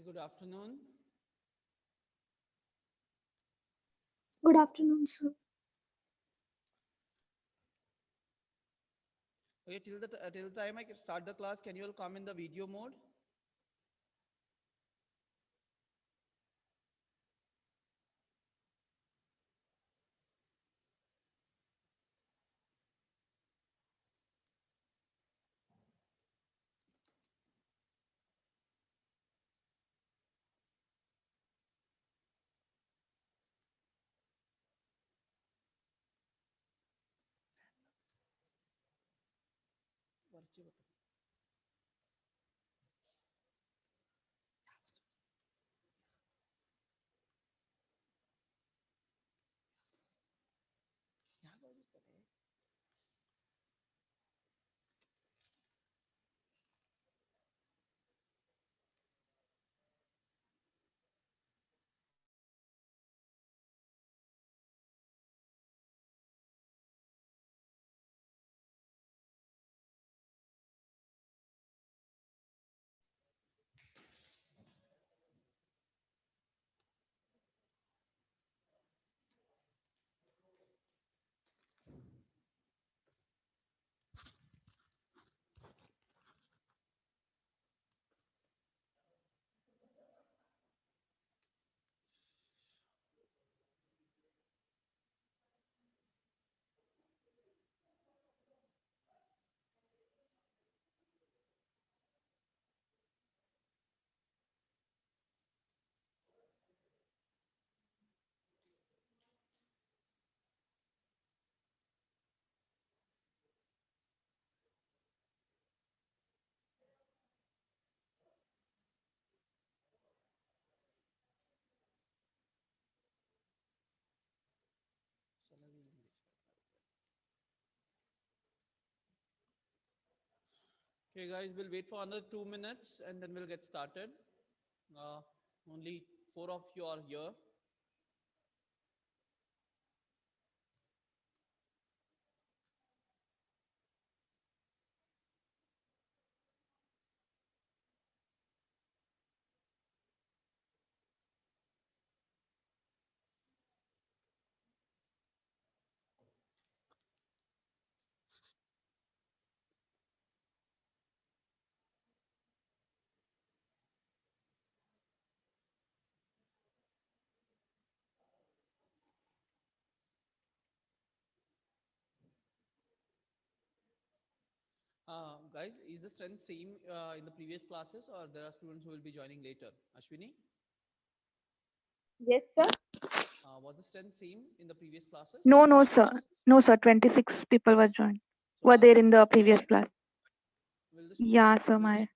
Good afternoon. Good afternoon, sir. Okay, till the time I can start the class, can you all come in the video mode? Okay, guys, we'll wait for another 2 minutes and then we'll get started. Uh, Only four of you are here. Guys, is the strength same in the previous classes or there are students who will be joining later? Ashwini, Yes, sir. was the strength same in the previous classes? No, sir. No, sir. 26 people were joined. So Were are there you in the going to previous join? class? Will the Yeah, student, sir. will My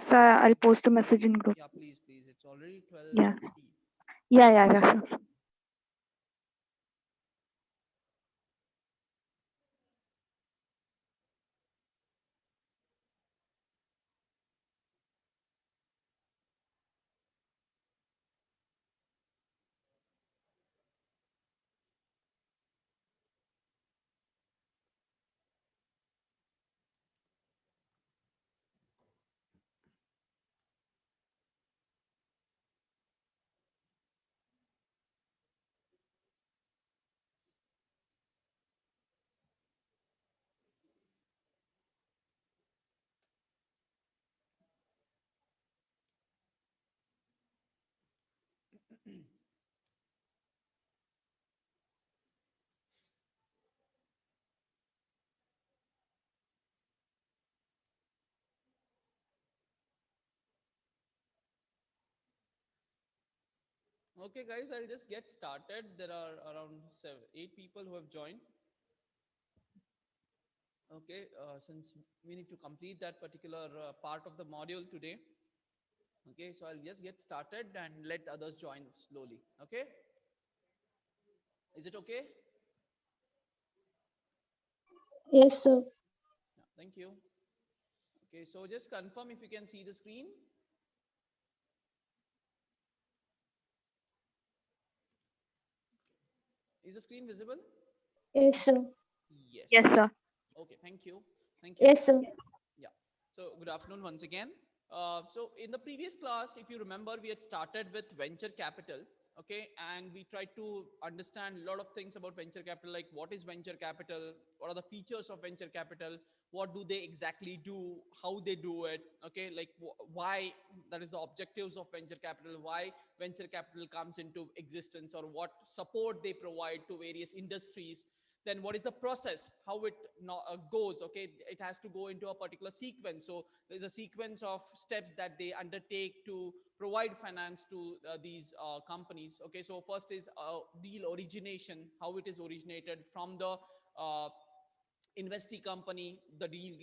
sir, I'll post a message in group. yeah, please. It's already Yeah. 12:60. Yeah, sure. Okay, guys, I'll just get started. There are around 8 people who have joined. Okay, since we need to complete that particular part of the module today. Okay, so I'll just get started and let others join slowly. Okay, is it okay? Yes, sir. Yeah, thank you. Okay, so just confirm if you can see the screen. Is the screen visible? Yes, sir. Yes, Yes. sir. Okay, thank you. Thank you. Yes, sir. Yeah. So good afternoon once again. So in the previous class, if you remember, we had started with venture capital, okay, and we tried to understand a lot of things about venture capital, like what is venture capital, what are the features of venture capital, what do they exactly do, how they do it, okay, like why, that is the objectives of venture capital, why venture capital comes into existence, or what support they provide to various industries. Then what is the process, how it goes, okay, it has to go into a particular sequence. So there's a sequence of steps that they undertake to provide finance to these companies. Okay, so first is deal origination, how it is originated from the investee company, the deal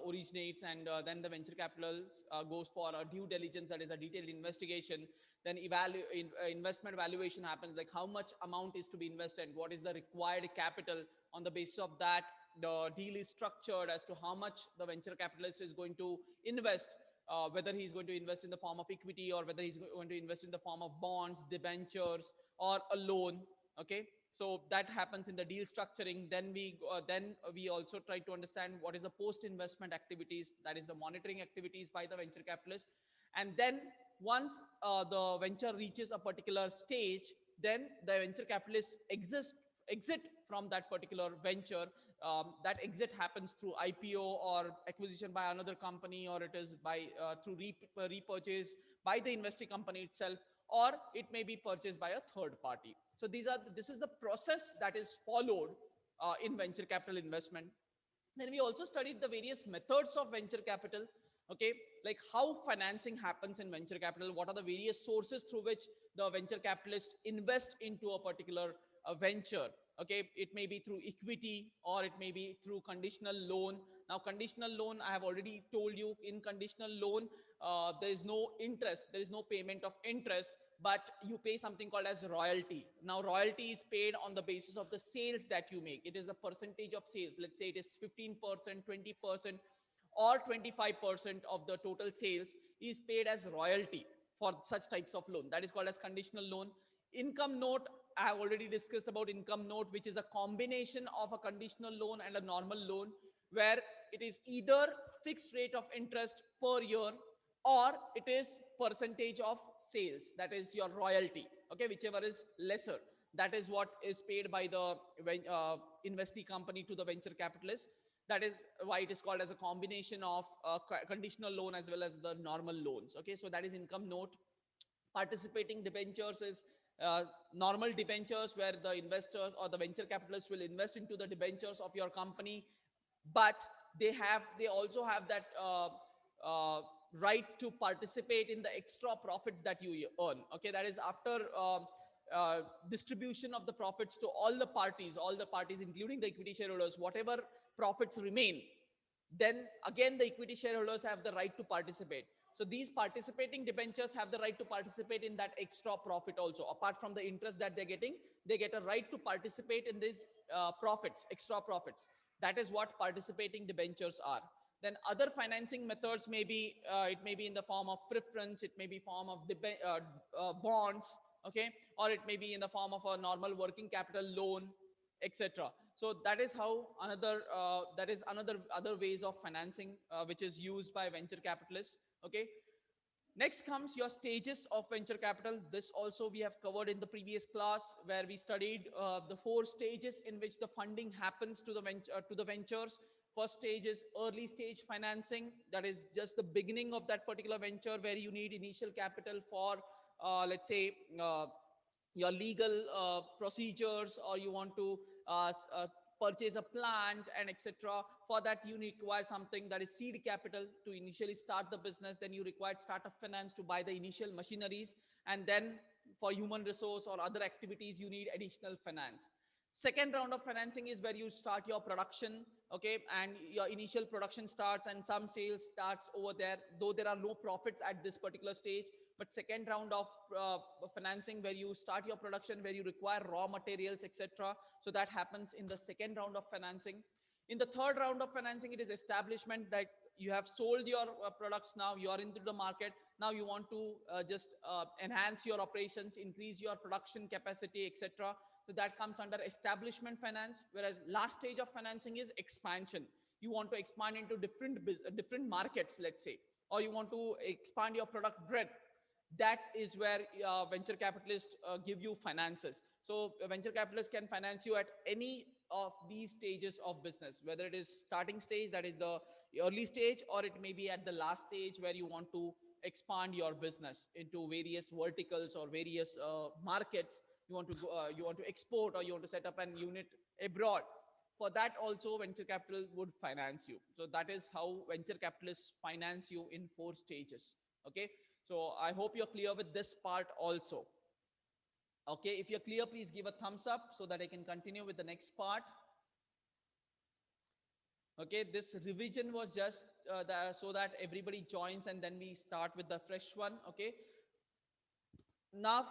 originates, and then the venture capital goes for a due diligence, that is a detailed investigation. Then investment valuation happens, like how much amount is to be invested, what is the required capital. On the basis of that, the deal is structured as to how much the venture capitalist is going to invest, whether he's going to invest in the form of equity, or whether he's going to invest in the form of bonds, debentures, or a loan. Okay, so that happens in the deal structuring. Then we also try to understand what is the post investment activities, that is the monitoring activities by the venture capitalist. And then once the venture reaches a particular stage, then the venture capitalists exit from that particular venture. That exit happens through IPO, or acquisition by another company, or it is by through repurchase by the investing company itself, or it may be purchased by a third party. So this is the process that is followed in venture capital investment. Then we also studied the various methods of venture capital. Okay, like how financing happens in venture capital, what are the various sources through which the venture capitalists invest into a particular venture. Okay, it may be through equity, or it may be through conditional loan. Now conditional loan, I have already told you, in conditional loan there is no interest, there is no payment of interest, but you pay something called as royalty. Now royalty is paid on the basis of the sales that you make. It is the percentage of sales. Let's say it is 15%, 20%, or 25% of the total sales is paid as royalty for such types of loan. That is called as conditional loan. Income note, I have already discussed about income note, which is a combination of a conditional loan and a normal loan, where it is either fixed rate of interest per year, or it is percentage of sales, that is your royalty. Okay, whichever is lesser, that is what is paid by the investee company to the venture capitalist. That is why it is called as a combination of conditional loan as well as the normal loans. Okay, so that is income note. Participating debentures is normal debentures, where the investors or the venture capitalists will invest into the debentures of your company, but they also have that uh, right to participate in the extra profits that you earn. Okay, that is after distribution of the profits to all the parties, including the equity shareholders, whatever profits remain, then again the equity shareholders have the right to participate. So these participating debentures have the right to participate in that extra profit also. Apart from the interest that they're getting, they get a right to participate in these profits, extra profits. That is what participating debentures are. Then other financing methods may be, it may be in the form of preference, it may be form of bonds, okay, or it may be in the form of a normal working capital loan, etc. So that is how another other ways of financing which is used by venture capitalists. Okay, next comes your stages of venture capital. This also we have covered in the previous class, where we studied the 4 stages in which the funding happens to the ventures. First stage is early stage financing. That is just the beginning of that particular venture, where you need initial capital for let's say your legal procedures, or you want to purchase a plant and etc. For that you require something that is seed capital to initially start the business. Then you require startup finance to buy the initial machineries, and then for human resource or other activities you need additional finance. Second round of financing is where you start your production, okay, and your initial production starts and some sales starts over there, though there are no profits at this particular stage. But second round of financing, where you start your production, where you require raw materials, etc. So that happens in the second round of financing. In the third round of financing, it is establishment, that you have sold your products, now you are into the market, now you want to just enhance your operations, increase your production capacity, etc. So that comes under establishment finance. Whereas last stage of financing is expansion. You want to expand into different markets, let's say. or you want to expand your product breadth, that is where venture capitalists give you finances. So venture capitalists can finance you at any of these stages of business, whether it is starting stage, that is the early stage, or it may be at the last stage where you want to expand your business into various verticals or various markets. You want to go, you want to export, or you want to set up an unit abroad. For that also venture capital would finance you. So that is how venture capitalists finance you in 4 stages. Okay, so I hope you're clear with this part also. Okay, if you're clear, please give a thumbs up so that I can continue with the next part. Okay, this revision was just so that everybody joins and then we start with the fresh one. Okay, now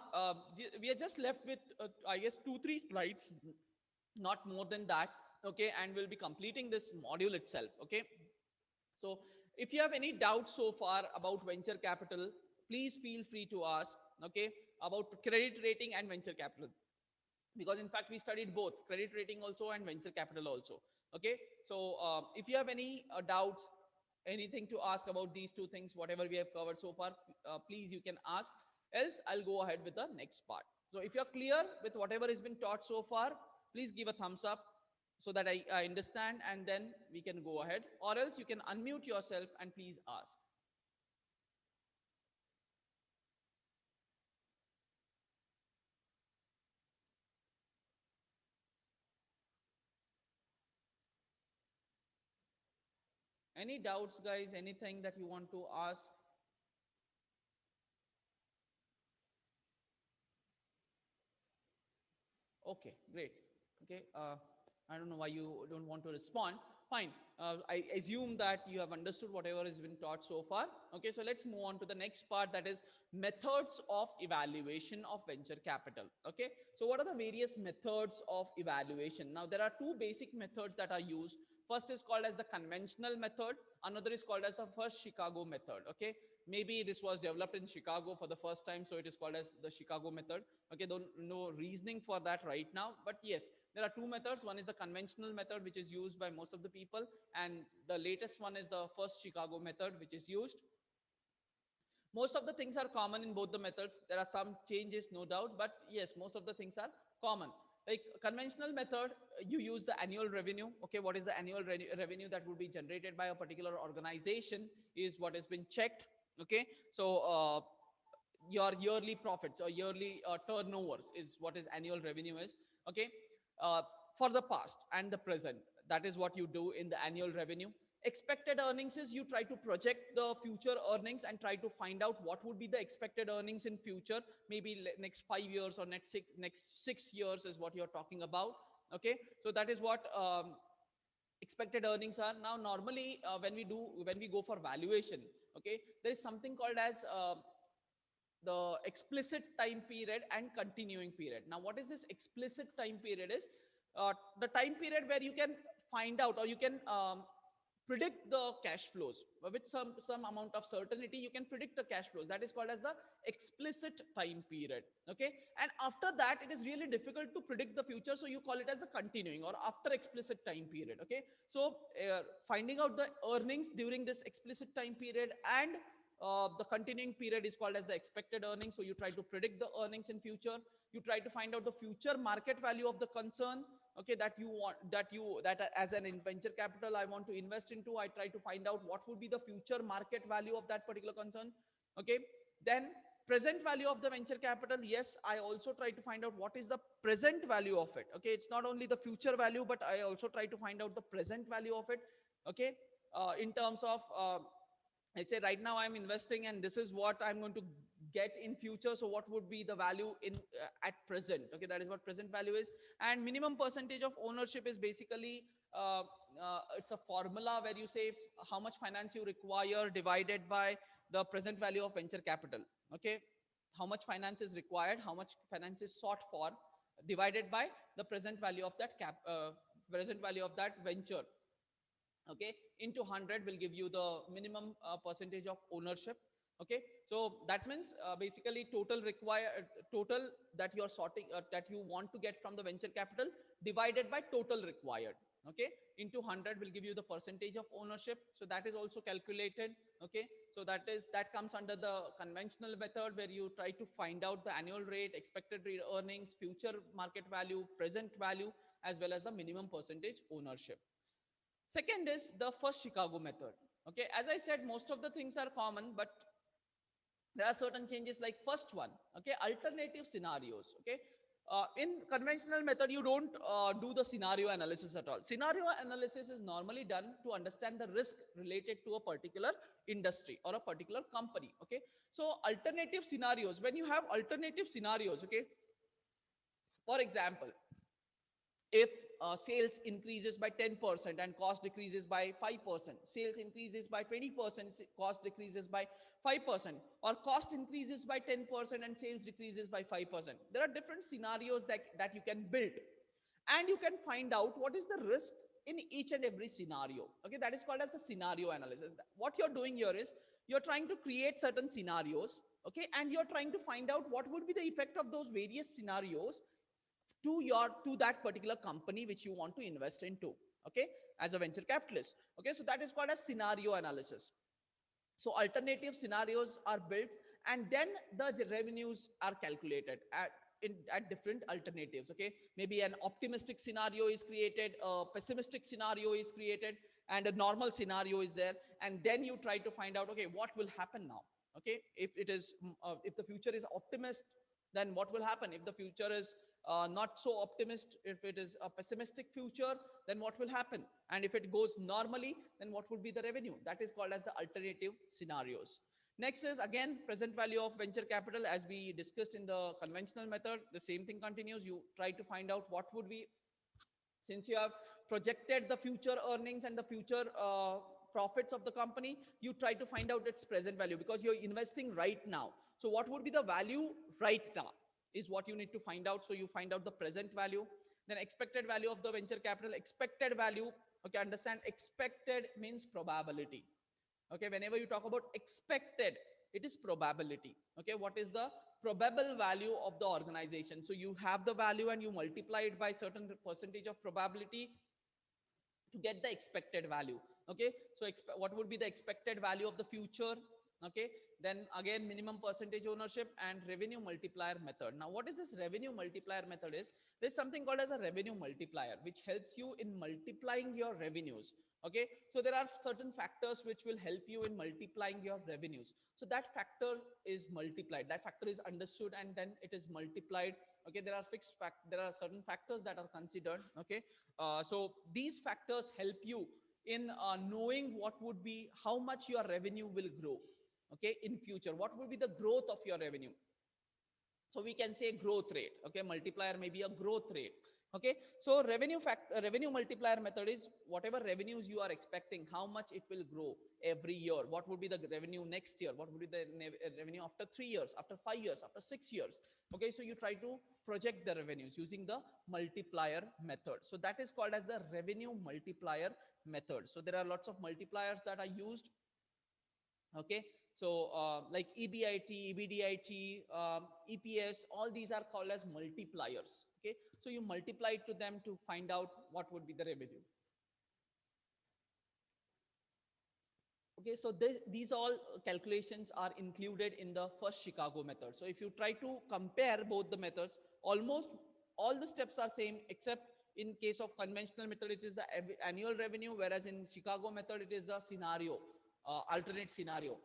we are just left with I guess 2-3 slides, not more than that. Okay, and we'll be completing this module itself. Okay, so if you have any doubts so far about venture capital, please feel free to ask. Okay, about credit rating and venture capital, because in fact we studied both credit rating also and venture capital also. Okay, so if you have any doubts, anything to ask about these two things, whatever we have covered so far, please you can ask, else I'll go ahead with the next part. So if you're clear with whatever has been taught so far, please give a thumbs up so that I understand, and then we can go ahead, or else you can unmute yourself and please ask. Any doubts, guys? Anything that you want to ask? Okay, great. Okay, I don't know why you don't want to respond. Fine. I assume that you have understood whatever has been taught so far. Okay, so let's move on to the next part, that is methods of evaluation of venture capital. Okay, so what are the various methods of evaluation? Now, there are two basic methods that are used. First is called as the conventional method. Another is called as the first Chicago method. Okay, maybe this was developed in Chicago for the first time, so it is called as the Chicago method. Okay, don't know reasoning for that right now, but yes, there are two methods. One is the conventional method, which is used by most of the people, and the latest one is the first Chicago method, which is used. Most of the things are common in both the methods. There are some changes, no doubt, but yes, most of the things are common. Like conventional method, you use the annual revenue. Okay, what is the annual revenue that would be generated by a particular organization is what has been checked. Okay, so your yearly profits or yearly turnovers is what is annual revenue is. Okay, uh, for the past and the present, that is what you do in the annual revenue. Expected earnings is you try to project the future earnings and try to find out what would be the expected earnings in future, maybe next 5 years or next 6 years is what you're talking about. Okay, so that is what expected earnings are. Now normally when we go for valuation, okay, there is something called as the explicit time period and continuing period. Now, what is this explicit time period is the time period where you can find out, or you can predict the cash flows with some amount of certainty. You can predict the cash flows. That is called as the explicit time period. Okay, and after that it is really difficult to predict the future, so you call it as the continuing or after explicit time period. Okay, so finding out the earnings during this explicit time period and the continuing period is called as the expected earnings. So you try to predict the earnings in future. You try to find out the future market value of the concern. Okay, that you want, that as an venture capital I want to invest into, I try to find out what would be the future market value of that particular concern. Okay, then present value of the venture capital. Yes, I also try to find out what is the present value of it. Okay, it's not only the future value, but I also try to find out the present value of it. Okay, in terms of let's say right now I'm investing and this is what I'm going to get in future, so what would be the value in at present. Okay, that is what present value is. And minimum percentage of ownership is basically it's a formula where you say how much finance you require divided by the present value of venture capital. Okay, how much finance is required, how much finance is sought for, divided by the present value of that present value of that venture. Okay, into 100 will give you the minimum percentage of ownership. Okay, so that means basically total that you're sorting that you want to get from the venture capital divided by total required. Okay, into 100 will give you the percentage of ownership. So that is also calculated. Okay, so that comes under the conventional method, where you try to find out the annual rate, expected earnings, future market value, present value, as well as the minimum percentage ownership. Second is the first Chicago method. Okay, as I said, most of the things are common, but there are certain changes. Like first one, okay, alternative scenarios. Okay, in conventional method, you don't do the scenario analysis at all. Scenario analysis is normally done to understand the risk related to a particular industry or a particular company. Okay, so alternative scenarios, when you have alternative scenarios, okay, for example, if sales increases by 10% and cost decreases by 5%, sales increases by 20%, cost decreases by 5%, or cost increases by 10% and sales decreases by 5%. There are different scenarios that you can build, and you can find out what is the risk in each and every scenario. Okay, that is called as the scenario analysis. What you're doing here is you're trying to create certain scenarios, okay, and you're trying to find out what would be the effect of those various scenarios to that particular company which you want to invest into, okay, as a venture capitalist. Okay, so that is called as scenario analysis. So alternative scenarios are built, and then the revenues are calculated at different alternatives. Okay, maybe an optimistic scenario is created, a pessimistic scenario is created, and a normal scenario is there, and then you try to find out, okay, what will happen now. Okay, if the future is optimist, then what will happen? If the future is not so optimistic, if it is a pessimistic future, then what will happen? And if it goes normally, then what would be the revenue? That is called as the alternative scenarios. Next is again present value of venture capital. As we discussed in the conventional method, the same thing continues. You try to find out what would be, since you have projected the future earnings and the future profits of the company, you try to find out its present value, because you're investing right now. So what would be the value right now is what you need to find out. So you find out the present value. Then expected value of the venture capital. Expected value, okay, understand, expected means probability. Okay, whenever you talk about expected, it is probability. Okay, what is the probable value of the organization? So you have the value and you multiply it by certain percentage of probability to get the expected value. Okay, so what would be the expected value of the future? Okay, then again minimum percentage ownership and revenue multiplier method. Now what is this revenue multiplier method? Is there's something called as a revenue multiplier, which helps you in multiplying your revenues. Okay, so there are certain factors which will help you in multiplying your revenues. So that factor is multiplied, that factor is understood, and then it is multiplied. Okay, there are certain factors that are considered. Okay, so these factors help you in knowing what would be, how much your revenue will grow, okay, in future. What will be the growth of your revenue? So we can say growth rate. Okay, multiplier may be a growth rate. Okay, so revenue multiplier method is whatever revenues you are expecting, how much it will grow every year. What would be the revenue next year? What would be the revenue after 3 years, after 5 years, after 6 years? Okay, so you try to project the revenues using the multiplier method. So that is called as the revenue multiplier method. So there are lots of multipliers that are used. Okay, so like EBIT, EBDIT, EPS, all these are called as multipliers. Okay, so you multiply it to them to find out what would be the revenue. Okay, so these all calculations are included in the first Chicago method. So if you try to compare both the methods, almost all the steps are same, except in case of conventional method, it is the annual revenue, whereas in Chicago method, it is the scenario, alternate scenario.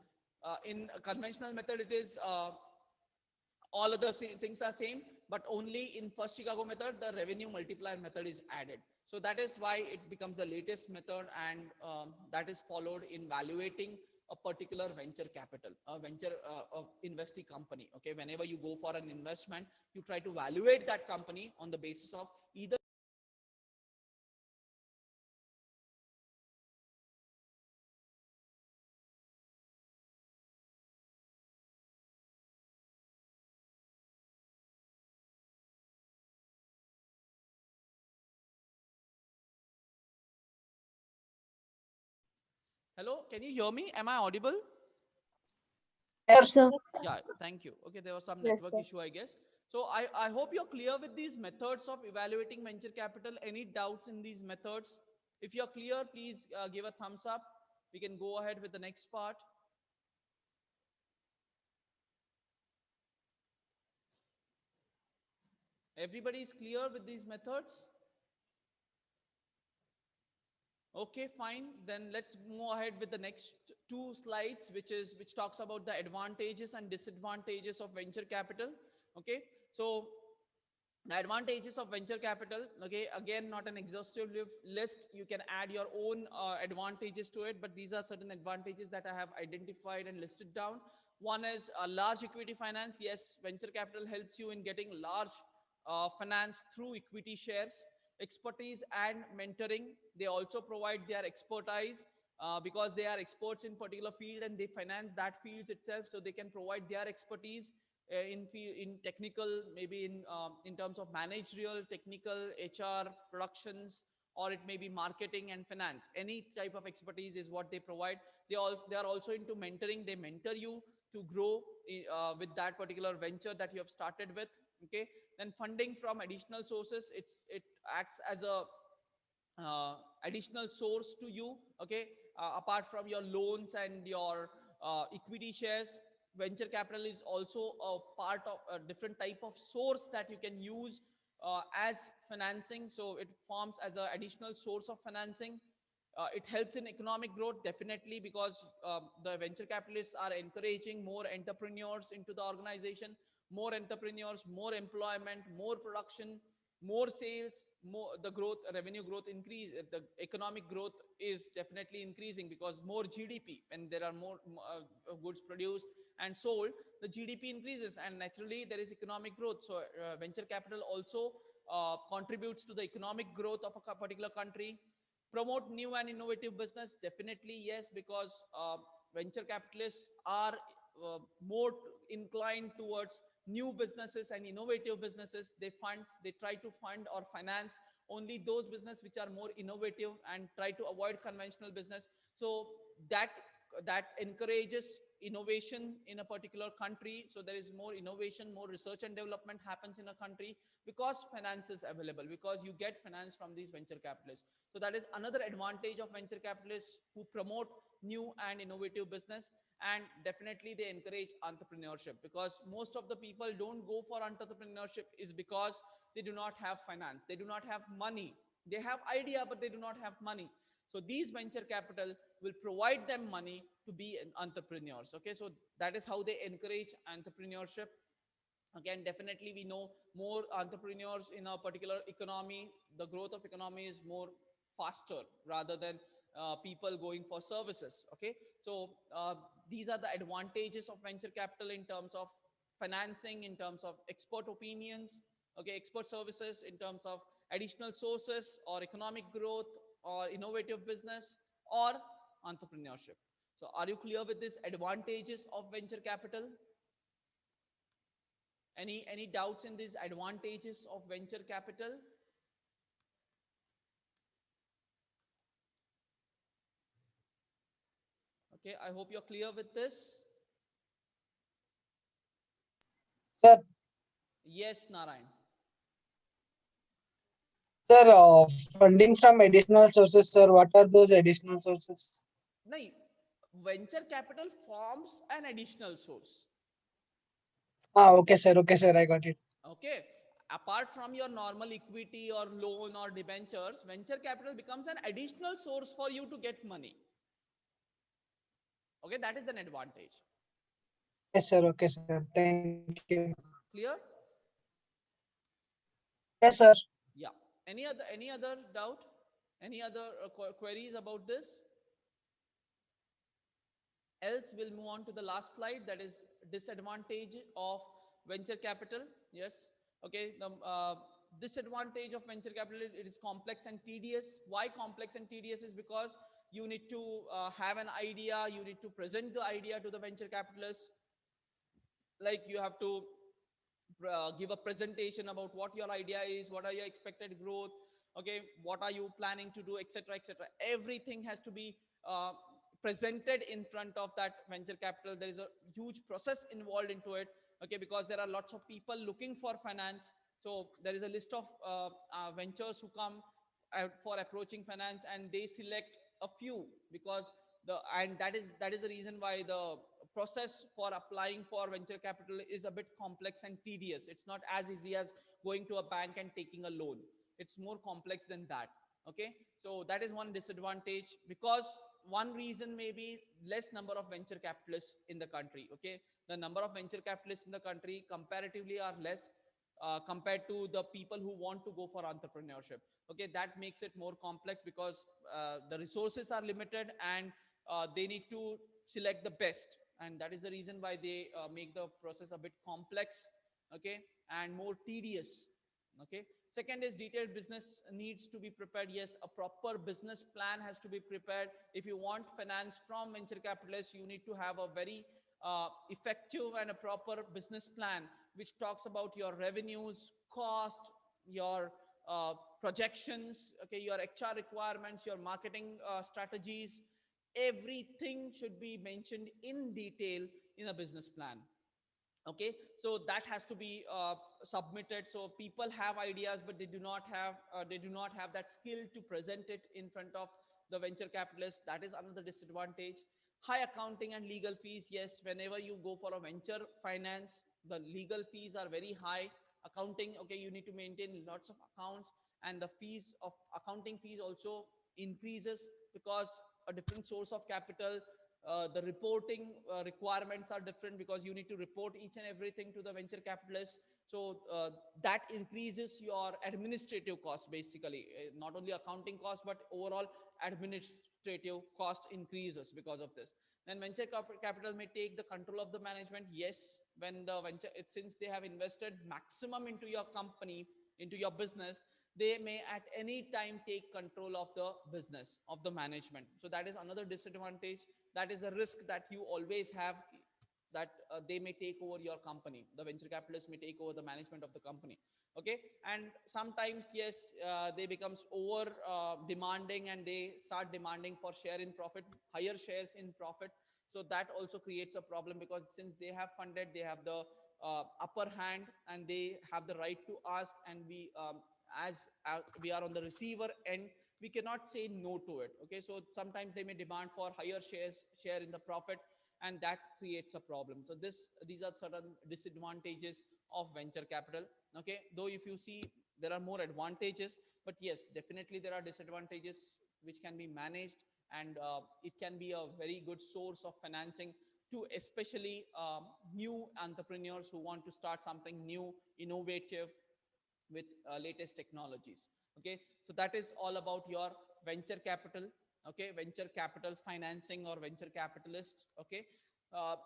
In conventional method, it is all other things are same, but only in first Chicago method, the revenue multiplier method is added. So that is why it becomes the latest method, and that is followed in valuating a particular venture capital, a venture investee company. Okay, whenever you go for an investment, you try to evaluate that company on the basis of either Hello, can you hear me? Am I audible? Yes, sir. Yeah, thank you. Okay, there was some Yes, network sir. issue, I guess. So I hope you're clear with these methods of evaluating venture capital. Any doubts in these methods? If you're clear, please give a thumbs up. We can go ahead with the next part. Everybody is clear with these methods? Okay, fine. Then let's move ahead with the next two slides, which talks about the advantages and disadvantages of venture capital. Okay, so the advantages of venture capital. Okay, again, not an exhaustive list. You can add your own advantages to it, but these are certain advantages that I have identified and listed down. One is large equity finance. Yes, venture capital helps you in getting large finance through equity shares. Expertise and mentoring. They also provide their expertise because they are experts in particular field and they finance that field itself, so they can provide their expertise in technical, maybe in terms of managerial, technical, HR, productions, or it may be marketing and finance. Any type of expertise is what they provide. They are also into mentoring. They mentor you to grow with that particular venture that you have started with. Okay, then funding from additional sources. It acts as a additional source to you. Okay, apart from your loans and your equity shares, venture capital is also a part of a different type of source that you can use as financing. So it forms as an additional source of financing. It helps in economic growth, definitely, because the venture capitalists are encouraging more entrepreneurs into the organization. More entrepreneurs, more employment, more production, more sales, more the growth, revenue growth increase. The economic growth is definitely increasing because more GDP, when there are more goods produced and sold, the GDP increases, and naturally there is economic growth. So venture capital also contributes to the economic growth of a particular country. Promote new and innovative business, definitely yes, because venture capitalists are more inclined towards new businesses and innovative businesses. They try to fund or finance only those business which are more innovative and try to avoid conventional business. So that encourages innovation in a particular country. So there is more innovation, more research and development happens in a country because finance is available, because you get finance from these venture capitalists. So that is another advantage of venture capitalists who promote new and innovative business. And definitely they encourage entrepreneurship, because most of the people don't go for entrepreneurship is because they do not have finance, they do not have money. They have idea, but they do not have money. So these venture capital will provide them money to be entrepreneurs. Okay, so that is how they encourage entrepreneurship. Again, definitely we know more entrepreneurs in a particular economy, the growth of economy is more faster rather than people going for services. Okay, so these are the advantages of venture capital in terms of financing, in terms of expert opinions, okay, expert services, in terms of additional sources or economic growth or innovative business or entrepreneurship. So are you clear with these advantages of venture capital? Any doubts in these advantages of venture capital? Okay, I hope you're clear with this. Sir, Yes, Narayan. sir, funding from additional sources, sir. What are those additional sources? No, venture capital forms an additional source. Okay, sir. Okay, sir. I got it. Okay, apart from your normal equity or loan or debentures, venture capital becomes an additional source for you to get money. Okay, that is an advantage. Yes, sir. Okay, sir. Thank you. Clear? Yes, sir. Yeah. Any other doubt? Any other queries about this? Else we'll move on to the last slide, that is disadvantage of venture capital. Yes. Okay, the disadvantage of venture capital, it is complex and tedious. Why complex and tedious is because you need to have an idea, you need to present the idea to the venture capitalists, like you have to give a presentation about what your idea is, what are your expected growth, okay, what are you planning to do, etc., etc. Everything has to be presented in front of that venture capital. There is a huge process involved into it, okay, because there are lots of people looking for finance. So there is a list of ventures who come for approaching finance, and they select a few because that is the reason why the process for applying for venture capital is a bit complex and tedious. It's not as easy as going to a bank and taking a loan. It's more complex than that. Okay, so that is one disadvantage, because one reason may be less number of venture capitalists in the country. Okay, the number of venture capitalists in the country comparatively are less compared to the people who want to go for entrepreneurship. Okay, that makes it more complex because the resources are limited, and they need to select the best, and that is the reason why they make the process a bit complex. Okay, and more tedious. Okay, second is detailed business needs to be prepared. Yes, a proper business plan has to be prepared. If you want finance from venture capitalists, you need to have a very effective and a proper business plan which talks about your revenues, cost, your projections, okay, your HR requirements, your marketing strategies. Everything should be mentioned in detail in a business plan. Okay, so that has to be submitted. So people have ideas, but they do not have that skill to present it in front of the venture capitalists. That is another disadvantage. High accounting and legal fees. Yes, whenever you go for a venture finance, the legal fees are very high. Accounting, okay, you need to maintain lots of accounts, and the fees of accounting fees also increases because a different source of capital. The reporting requirements are different because you need to report each and everything to the venture capitalist. So that increases your administrative cost, basically. Not only accounting cost, but overall administrative cost increases because of this. Then venture capital may take the control of the management. Yes, when the venture, since they have invested maximum into your company, into your business, they may at any time take control of the business, of the management. So that is another disadvantage. That is a risk that you always have, that they may take over your company. The venture capitalists may take over the management of the company. Okay, and sometimes, yes, they becomes over demanding, and they start demanding for share in profit, higher shares in profit. So that also creates a problem, because since they have funded, they have the upper hand, and they have the right to ask, and as we are on the receiver end, we cannot say no to it. Okay, so sometimes they may demand for higher share in the profit, and that creates a problem. So these are certain disadvantages of venture capital. Okay, though if you see, there are more advantages, but yes, definitely there are disadvantages which can be managed, and it can be a very good source of financing to especially new entrepreneurs who want to start something new, innovative, with latest technologies. Okay, so that is all about your venture capital. Okay, venture capital financing or venture capitalists. Okay, uh,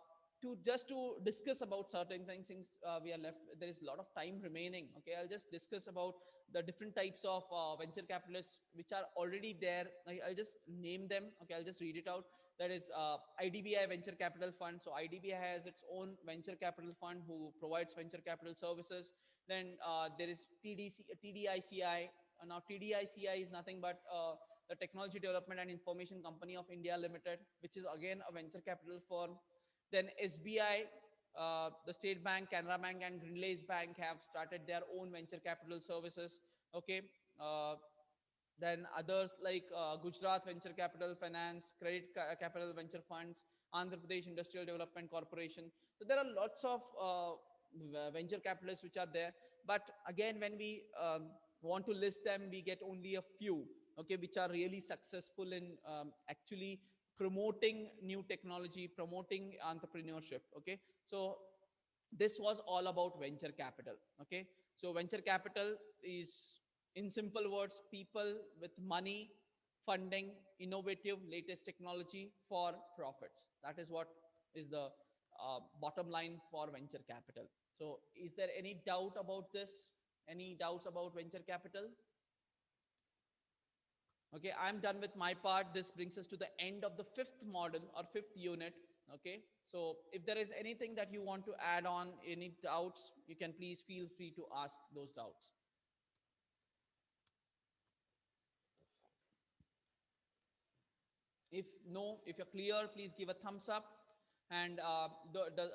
to just to discuss about certain things, since we are left, there is a lot of time remaining. Okay, I'll just discuss about the different types of venture capitalists which are already there. I'll just name them. Okay, I'll just read it out. That is IDBI Venture Capital Fund. So IDBI has its own venture capital fund who provides venture capital services. Then there is TDICI. Now TDICI is nothing but the Technology Development and Information Company of India Limited, which is again a venture capital firm. Then SBI, the State Bank, Canara Bank, and Greenlace Bank have started their own venture capital services. Okay. Then others like Gujarat Venture Capital Finance, Credit Capital Venture Funds, Andhra Pradesh Industrial Development Corporation. So there are lots of venture capitalists which are there. But again, when we want to list them, we get only a few, okay, which are really successful in actually promoting new technology, promoting entrepreneurship. Okay, so this was all about venture capital. Okay, so venture capital is, in simple words, people with money funding innovative latest technology for profits. That is what is the bottom line for venture capital. So is there any doubt about this? Any doubts about venture capital? Okay, I'm done with my part. This brings us to the end of the fifth model or fifth unit. Okay, so if there is anything that you want to add on, any doubts, you can please feel free to ask those doubts. If no, if you're clear, please give a thumbs up. And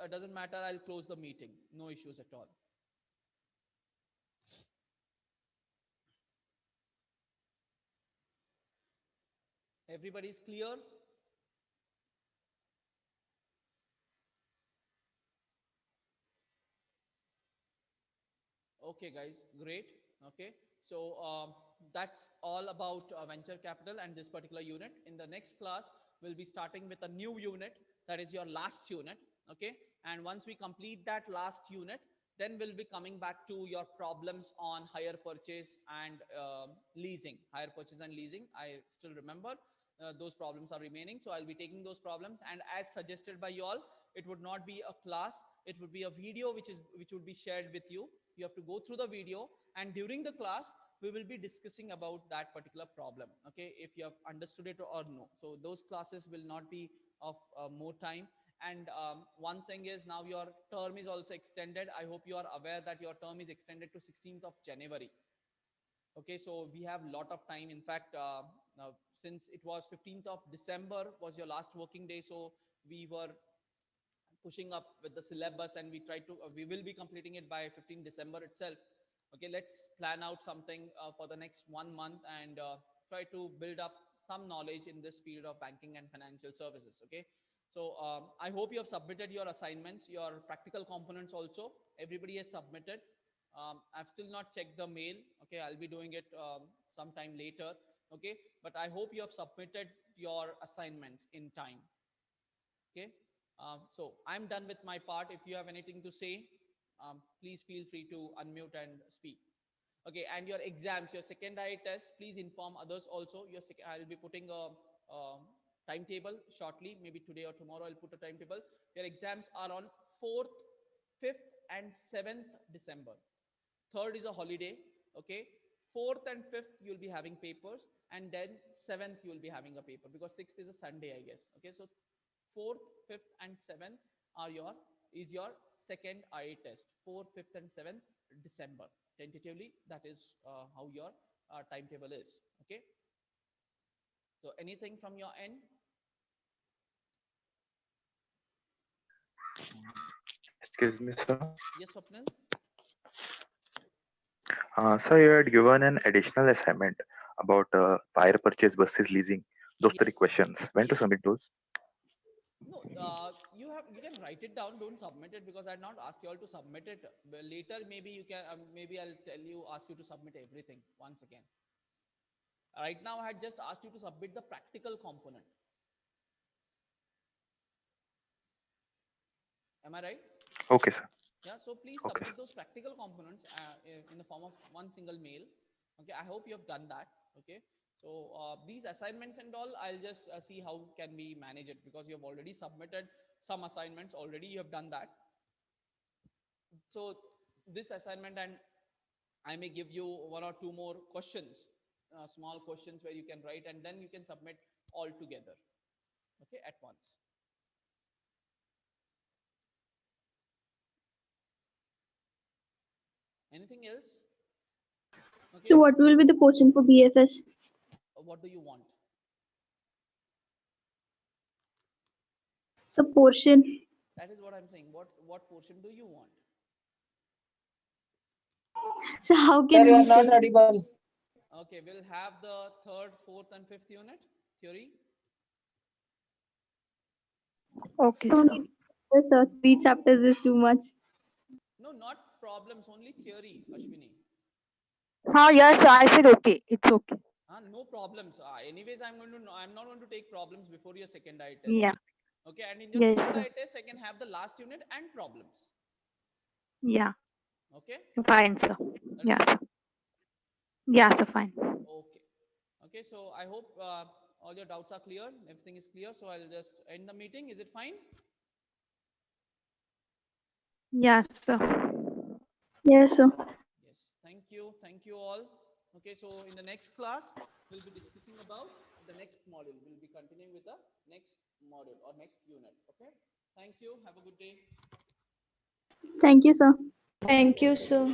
doesn't matter, I'll close the meeting. No issues at all. Everybody's clear? Okay, guys, great. Okay, so that's all about venture capital and this particular unit. In the next class, we'll be starting with a new unit, that is your last unit. Okay, and once we complete that last unit, then we'll be coming back to your problems on hire purchase and leasing. Hire purchase and leasing, I still remember those problems are remaining. So I'll be taking those problems, and as suggested by you all, it would not be a class, it would be a video which would be shared with you. You have to go through the video, and during the class we will be discussing about that particular problem. Okay, if you have understood it or no. So those classes will not be of more time. And one thing is, now your term is also extended. I hope you are aware that your term is extended to 16th of January. Okay, so we have a lot of time. In fact, now, since it was 15th of December was your last working day, so we were pushing up with the syllabus, and we will be completing it by 15 December itself. Okay, let's plan out something for the next 1 month, and try to build up some knowledge in this field of banking and financial services. Okay, so I hope you have submitted your assignments, your practical components also. Everybody has submitted. I've still not checked the mail. Okay, I'll be doing it sometime later. Okay, but I hope you have submitted your assignments in time. Okay, so I'm done with my part. If you have anything to say, please feel free to unmute and speak. Okay, and your exams, your second eye test, please inform others also. I'll be putting a timetable shortly, maybe today or tomorrow. I'll put a timetable. Your exams are on 4th, 5th, and 7th December. 3rd is a holiday. Okay, 4th and 5th you'll be having papers, and then 7th you'll be having a paper, because 6th is a Sunday, I guess. Okay, so 4th, 5th, and 7th are your second IA test. 4th, 5th, and 7th December. Tentatively, that is how your timetable is. Okay. So anything from your end? Excuse me, sir. Yes, Swapnil. Sir, you had given an additional assignment about hire purchase versus leasing. Those three Yes. questions. When to Yes. submit those? No, you can write it down. Don't submit it, because I not asked you all to submit it. But later, maybe you can. Maybe I'll ask you to submit everything once again. Right now, I had just asked you to submit the practical component. Am I right? Okay, sir. Yeah. So please Okay, submit sir. those practical components in the form of one single mail. Okay. I hope you have done that. Okay. So these assignments and all, I'll just see how can we manage it, because you have already submitted some assignments already. You have done that. So this assignment, and I may give you one or two more questions, small questions where you can write, and then you can submit all together. Okay, at once. Anything else? Okay. So what will be the portion for BFS? What do you want? So portion. That is what I'm saying. What portion do you want? So how Sir, can you are we not say? audible. Okay, we'll have the 3rd, 4th, and 5th unit theory. Okay, So, sir. yes, sir, 3 chapters is too much. No, not problems, only theory, Ashwini. Yes, sir. I said okay. It's okay. No problems. Anyways, I'm not going to take problems before your second eye test. Yeah. Okay, and in your Yes, third sir. eye test, I can have the last unit and problems. Yeah. Okay, Fine, sir. that is Yeah, fine. sir. Yeah, sir. Fine. Okay, okay. So I hope all your doubts are clear. Everything is clear. So I'll just end the meeting. Is it fine? Yeah, sir. Yes, sir. Yes. Thank you all. Okay, so in the next class, we'll be discussing about the next module. We'll be continuing with the next module or next unit. Okay. Thank you. Have a good day. Thank you, sir. Thank you, sir.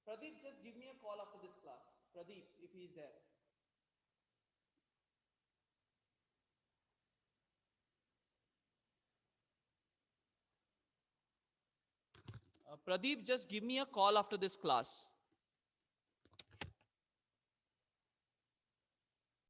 Pradeep, just give me a call after this class. Pradeep, if he is there. Pradeep, just give me a call after this class.